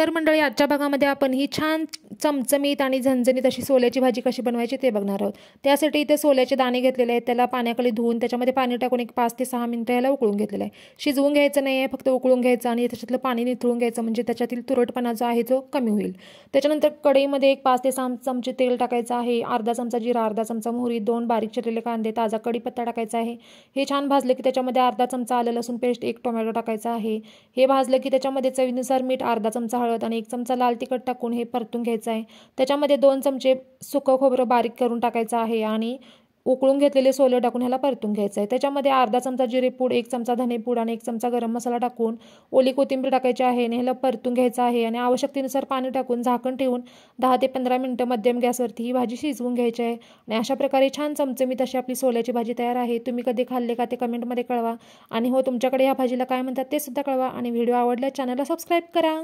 तर मंडळी, आजच्या भागामध्ये आपण ही छान चमचमीत आणि झणझणीत अशी सोल्याची भाजी कशी बनवायची ते बघणार आहोत। त्यासाठी इथे सोल्याचे दाणे घेतलेले आहेत, त्याला पाण्याखाली धुवून त्याच्यामध्ये पाणी टाकून एक 5 ते 6 मिनिटं याला उकळून घेतलेलं आहे। शिजवून घ्यायचं नाही आहे, फक्त उकळून घ्यायचं आणि त्याच्यातलं पाणी निथळून घ्यायचं, म्हणजे त्याच्यातील तुरटपणा जो आहे तो कमी होईल। त्याच्यानंतर कढईमध्ये एक 5 ते 6 चमचे तेल टाकायचं आहे, अर्धा चमचा जिरा, अर्धा चमचा मोहरी, 2 बारीक चिरलेले कांदे, ताजा कढीपत्ता टाकायचा आहे। हे छान भाजले की त्याच्यामध्ये अर्धा चमचा आलं लसूण पेस्ट, 1 टोमॅटो टाकायचा आहे। हे भाजलं की त्याच्यामध्ये चवीनुसार मीठ, अर्धा चमचा हळद आणि 1 चमचा लाल तिखट टाकून हे परतून घ्यायचं आहे। त्याच्यामध्ये 2 चमचे सुकं खोबरं बारीक करून टाकायचं आहे आणि उकळून घेतलेले सोले टाकून ह्याला परतून घ्यायचं आहे। त्याच्यामध्ये अर्धा चमचा जिरेपूड, 1 चमचा धनेपूड आणि 1 चमचा गरम मसाला टाकून ओली कोथिंबीर टाकायची आहे आणि ह्याला परतून घ्यायचं आहे आणि आवश्यकतेनुसार पाणी टाकून झाकण ठेवून 10 ते 15 मिनिटं मध्यम गॅसवरती ही भाजी शिजवून घ्यायची आहे। आणि अशा प्रकारे छान चमचमीत अशी आपली सोल्याची भाजी तयार आहे। तुम्ही कधी खाल्ले का ते कमेंटमध्ये कळवा आणि हो, तुमच्याकडे या भाजीला काय म्हणतात ते सुद्धा कळवा आणि व्हिडिओ आवडल्यास चॅनलला सबस्क्राईब करा।